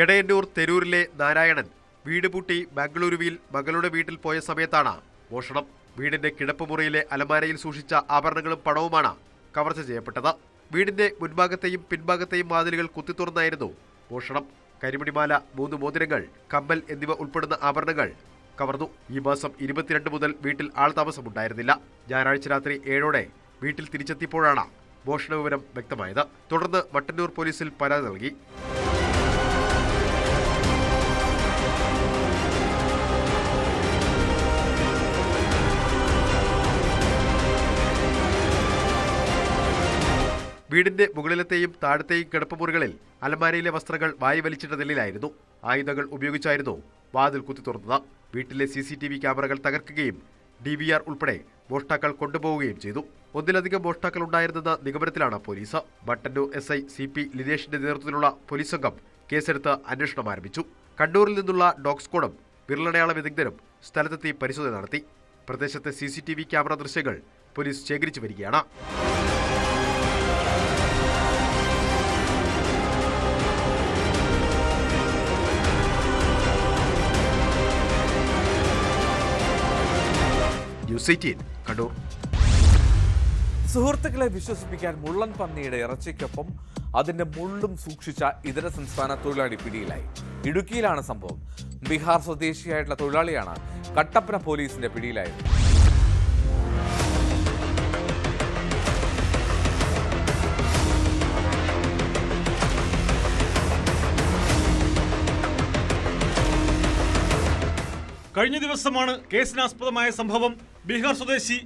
എടയന്നൂർ തെരൂരിലെ നാരായണൻ വീട് പൂട്ടി ബംഗളൂരുവിൽ മകളുടെ വീട്ടിൽ പോയ സമയത്താണ് മോഷണം. വീടിന്റെ കിടപ്പുമുറിയിലെ അലമാരയിൽ സൂക്ഷിച്ച ആഭരണങ്ങളും പണവുമാണ് കവർച്ച ചെയ്യപ്പെട്ടത്. വീടിന്റെ മുൻഭാഗത്തെയും പിൻഭാഗത്തെയും വാതിലുകൾ കുത്തിത്തുറന്നായിരുന്നു മോഷണം. കരിമണിമാല, 3 മോതിരങ്ങൾ, കമ്മൽ എന്നിവ ഉൾപ്പെടുന്ന ആഭരണങ്ങൾ കവർന്നു. ഈ മാസം 22 മുതൽ വീട്ടിൽ ആൾതാമസമുണ്ടായിരുന്നില്ല. ഞായറാഴ്ച രാത്രി 7ഓടെ വീട്ടിൽ തിരിച്ചെത്തിയപ്പോഴാണ് മോഷണ വിവരം വ്യക്തമായത്. തുടർന്ന് മട്ടന്നൂർ പോലീസിൽ പരാതി നൽകി. വീടിന്റെ മുകളിലത്തെയും താഴത്തെയും കിടപ്പുമുറികളിൽ അലമാരയിലെ വസ്ത്രങ്ങൾ വാരി വലിച്ചിട്ട നിലയിലായിരുന്നു. ആയുധങ്ങൾ ഉപയോഗിച്ചായിരുന്നു വാതിൽ കുത്തി തുറന്നത്. വീട്ടിലെ CCTV ക്യാമറകൾ തകർക്കുകയും DVR ഉൾപ്പെടെ മോഷ്ടാക്കൾ കൊണ്ടുപോവുകയും ചെയ്തു. ഒന്നിലധികം മോഷ്ടാക്കൾ ഉണ്ടായിരുന്നെന്ന നിഗമനത്തിലാണ് പോലീസ്. മട്ടന്നൂർ SI CP ലിനേഷിന്റെ നേതൃത്വത്തിലുള്ള പോലീസ് സംഘം കേസെടുത്ത് അന്വേഷണം ആരംഭിച്ചു. കണ്ണൂരിൽ നിന്നുള്ള ഡോഗ് സ്ക്വാഡും വിരലടയാള വിദഗ്ധരും സ്ഥലത്തെത്തി പരിശോധന നടത്തി. പ്രദേശത്തെ CCTV ക്യാമറ ദൃശ്യങ്ങൾ പോലീസ് ശേഖരിച്ചു വരികയാണ്. ന്യൂസ് 18 കണ്ണൂർ. സുഹൃത്തുക്കളെ വിശ്വസിപ്പിക്കാൻ മുള്ളൻ പന്നിയുടെ ഇറച്ചിക്കൊപ്പം അതിന്റെ മുള്ളും സൂക്ഷിച്ച ഇതര സംസ്ഥാന തൊഴിലാളി പിടിയിലായി. ഇടുക്കിയിലാണ് സംഭവം. ബീഹാർ സ്വദേശിയായിട്ടുള്ള തൊഴിലാളിയാണ് കട്ടപ്പന പോലീസിന്റെ പിടിയിലായത്. കഴിഞ്ഞ ദിവസമാണ് കേസിനാസ്പദമായ സംഭവം. ബീഹാർ സ്വദേശി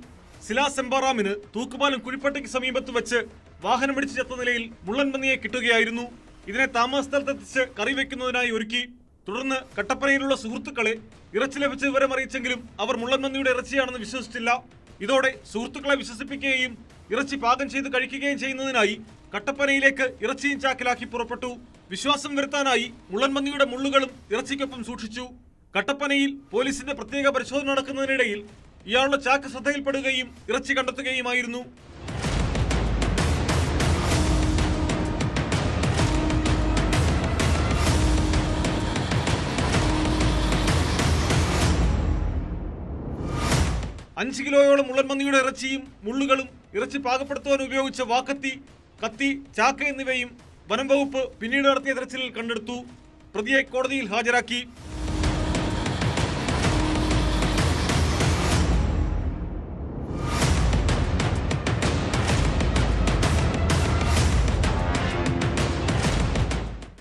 സിലാ സെമ്പാറാമിന് തൂക്കുപാലം കുഴിപ്പട്ടയ്ക്ക് സമീപത്ത് വെച്ച് വാഹനമിടിച്ച് ചത്ത നിലയിൽ മുള്ളൻപന്നിയെ കിട്ടുകയായിരുന്നു. ഇതിനെ താമസ സ്ഥലത്തെത്തിച്ച് കറി വെക്കുന്നതിനായി ഒരുക്കി. തുടർന്ന് കട്ടപ്പനയിലുള്ള സുഹൃത്തുക്കളെ ഇറച്ചി ലഭിച്ച വിവരം അറിയിച്ചെങ്കിലും അവർ മുള്ളൻപന്നിയുടെ ഇറച്ചിയാണെന്ന് വിശ്വസിച്ചില്ല. ഇതോടെ സുഹൃത്തുക്കളെ വിശ്വസിപ്പിക്കുകയും ഇറച്ചി പാകം ചെയ്ത് കഴിക്കുകയും ചെയ്യുന്നതിനായി കട്ടപ്പനയിലേക്ക് ഇറച്ചിയും ചാക്കിലാക്കി പുറപ്പെട്ടു. വിശ്വാസം വരുത്താനായി മുള്ളൻപന്നിയുടെ മുള്ളുകളും ഇറച്ചിക്കൊപ്പം സൂക്ഷിച്ചു. കട്ടപ്പനയിൽ പോലീസിന്റെ പ്രത്യേക പരിശോധന നടക്കുന്നതിനിടയിൽ ഇയാളുടെ ചാക്ക് ശ്രദ്ധയിൽപ്പെടുകയും ഇറച്ചി കണ്ടെത്തുകയുമായിരുന്നു. അഞ്ച് കിലോയോളം മുള്ളൻപന്നിയുടെ ഇറച്ചിയും മുള്ളുകളും ഇറച്ചി പാകപ്പെടുത്തുവാൻ ഉപയോഗിച്ച വാക്കത്തി, കത്തി, ചാക്ക് എന്നിവയും വനം വകുപ്പ് പിന്നീട് നടത്തിയ തെരച്ചിലിൽ കണ്ടെടുത്തു. പ്രതിയെ കോടതിയിൽ ഹാജരാക്കി.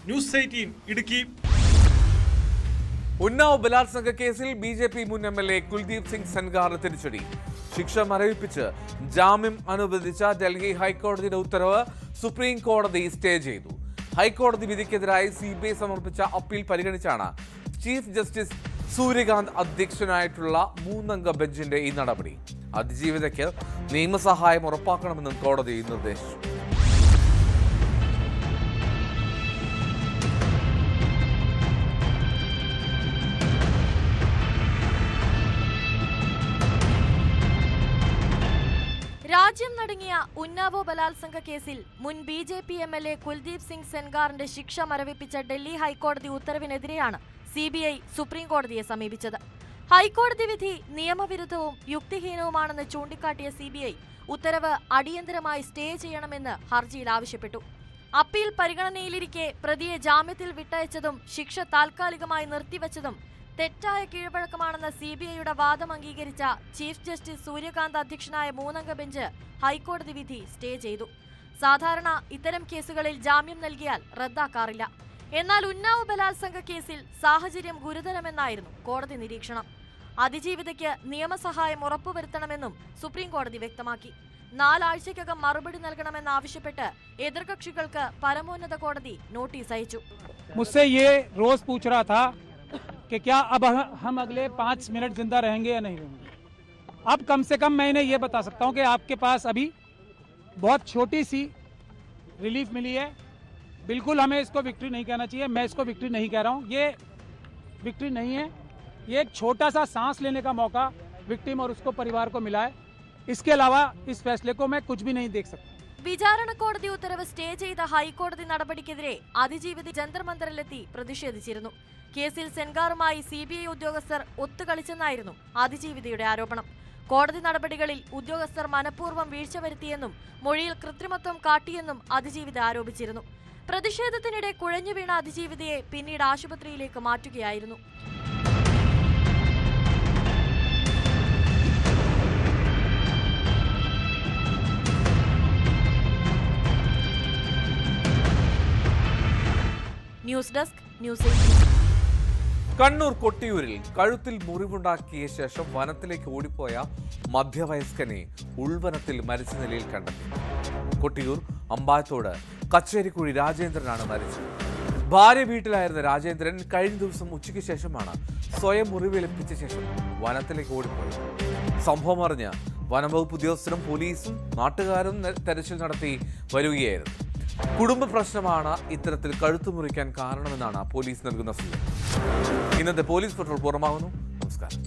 ന്യൂസ് 18 ഇടുക്കി. ഉന്നാവ് ബലാത്സംഗ കേസിൽ BJP മുൻ MLA കുൽദീപ് സിംഗ് സെൻഗാറിന് തിരിച്ചടി. ശിക്ഷ മരവിപ്പിച്ച് ജാമ്യം അനുവദിച്ച ഡൽഹി ഹൈക്കോടതിയുടെ ഉത്തരവ് സുപ്രീം കോടതി സ്റ്റേ ചെയ്തു. ഹൈക്കോടതി വിധിക്കെതിരായി CBI സമർപ്പിച്ച അപ്പീൽ പരിഗണിച്ചാണ് ചീഫ് ജസ്റ്റിസ് സൂര്യകാന്ത് അധ്യക്ഷനായിട്ടുള്ള 3-അംഗ ബെഞ്ചിന്റെ ഈ നടപടി. അതിജീവിതയ്ക്ക് നിയമസഹായം ഉറപ്പാക്കണമെന്നും കോടതി നിർദ്ദേശിച്ചു. രാജ്യം നടുങ്ങിയ ഉന്നാവോ ബലാത്സംഗ കേസിൽ മുൻ BJP MLA കുൽദീപ് സിംഗ് സെൻഗാറിന്റെ ശിക്ഷ മരവിപ്പിച്ച ഡൽഹി ഹൈക്കോടതി ഉത്തരവിനെതിരെയാണ് CBI സുപ്രീം കോടതിയെ സമീപിച്ചത്. ഹൈക്കോടതി വിധി നിയമവിരുദ്ധവും യുക്തിഹീനവുമാണെന്ന് ചൂണ്ടിക്കാട്ടിയ CBI ഉത്തരവ് അടിയന്തരമായി സ്റ്റേ ചെയ്യണമെന്ന് ഹർജിയിൽ ആവശ്യപ്പെട്ടു. അപ്പീൽ പരിഗണനയിലിരിക്കെ പ്രതിയെ ജാമ്യത്തിൽ വിട്ടയച്ചതും ശിക്ഷ താൽക്കാലികമായി നിർത്തിവച്ചതും തെറ്റായ കീഴ്വഴക്കമാണെന്ന CBIയുടെ വാദം അംഗീകരിച്ച ചീഫ് ജസ്റ്റിസ് സൂര്യകാന്ത് അധ്യക്ഷനായ 3-അംഗ ബെഞ്ച് ഹൈക്കോടതി വിധി സ്റ്റേ ചെയ്തു. സാധാരണ ഇത്തരം കേസുകളിൽ ജാമ്യം നൽകിയാൽ റദ്ദാക്കാറില്ല. എന്നാൽ ഉന്നാവ് ബലാത്സംഗ കേസിൽ സാഹചര്യം ഗുരുതരമെന്നായിരുന്നു കോടതി നിരീക്ഷണം. അതിജീവിതയ്ക്ക് നിയമസഹായം ഉറപ്പുവരുത്തണമെന്നും സുപ്രീം കോടതി വ്യക്തമാക്കി. 4 ആഴ്ചയ്ക്കകം മറുപടി നൽകണമെന്നാവശ്യപ്പെട്ട് എതിർകക്ഷികൾക്ക് പരമോന്നത കോടതി നോട്ടീസ് അയച്ചു. मुझसे ये रोज पूछ रहा था कि क्या अब हम अगले 5 मिनट जिंदा रहेंगे या नहीं रहेंगे. अब कम से कम मैं इन्हें ये बता सकता हूँ कि आपके पास अभी बहुत छोटी सी रिलीफ मिली है. बिल्कुल हमें इसको विक्ट्री नहीं कहना चाहिए. मैं इसको विक्ट्री नहीं कह रहा हूँ. ये विक्ट्री नहीं है. ये एक छोटा सा सांस लेने का मौका विक्टिम और उसको परिवार को मिला है. इसके अलावा इस फैसले को मैं कुछ भी नहीं देख सकता. വിചാരണ കോടതി ഉത്തരവ് സ്റ്റേ ചെയ്ത ഹൈക്കോടതി നടപടിക്കെതിരെ അതിജീവിത ജന്തർ മന്ദറിലെത്തി പ്രതിഷേധിച്ചിരുന്നു. കേസിൽ സെൻഗാറുമായി CBI ഉദ്യോഗസ്ഥർ ഒത്തുകളിച്ചെന്നായിരുന്നു അതിജീവിതയുടെ ആരോപണം. കോടതി നടപടികളിൽ ഉദ്യോഗസ്ഥർ മനഃപൂർവ്വം വീഴ്ച വരുത്തിയെന്നും മൊഴിയിൽ കൃത്രിമത്വം കാട്ടിയെന്നും അതിജീവിത ആരോപിച്ചിരുന്നു. പ്രതിഷേധത്തിനിടെ കുഴഞ്ഞു വീണ അതിജീവിതയെ പിന്നീട് ആശുപത്രിയിലേക്ക് മാറ്റുകയായിരുന്നു. News desk news 18. കണ്ണൂർ കൊട്ടിയൂരിൽ കഴുത്തിൽ മുറിവുണ്ടാക്കിയ ശേഷം വനത്തിലേക്ക് ഓടിപ്പോയ മധ്യവയസ്കനെ ഉൾവനത്തിൽ മരിച്ച നിലയിൽ കണ്ടെത്തി. കൊട്ടിയൂർ അമ്പായത്തോട് കച്ചേരിക്കുഴി രാജേന്ദ്രനാണ് മരിച്ചത്. ഭാര്യ വീട്ടിലായിരുന്ന രാജേന്ദ്രൻ കഴിഞ്ഞ ദിവസം ഉച്ചയ്ക്ക് ശേഷമാണ് സ്വയം മുറിവേൽപ്പിച്ച ശേഷം വനത്തിലേക്ക് ഓടിപ്പോയത്. സംഭവം അറിഞ്ഞ് വനംവകുപ്പ് ഉദ്യോഗസ്ഥരും പോലീസും നാട്ടുകാരും തെരച്ചിൽ നടത്തി വരികയായിരുന്നു. കുടുംബ പ്രശ്നമാണ് ഇത്തരത്തിൽ കഴുത്തു മുറിക്കാൻ കാരണമെന്നാണ് പോലീസ് നൽകുന്ന സൂചന. ഇന്നത്തെ പോലീസ് പട്രോൾ പൂർണ്ണമാകുന്നു. നമസ്കാരം.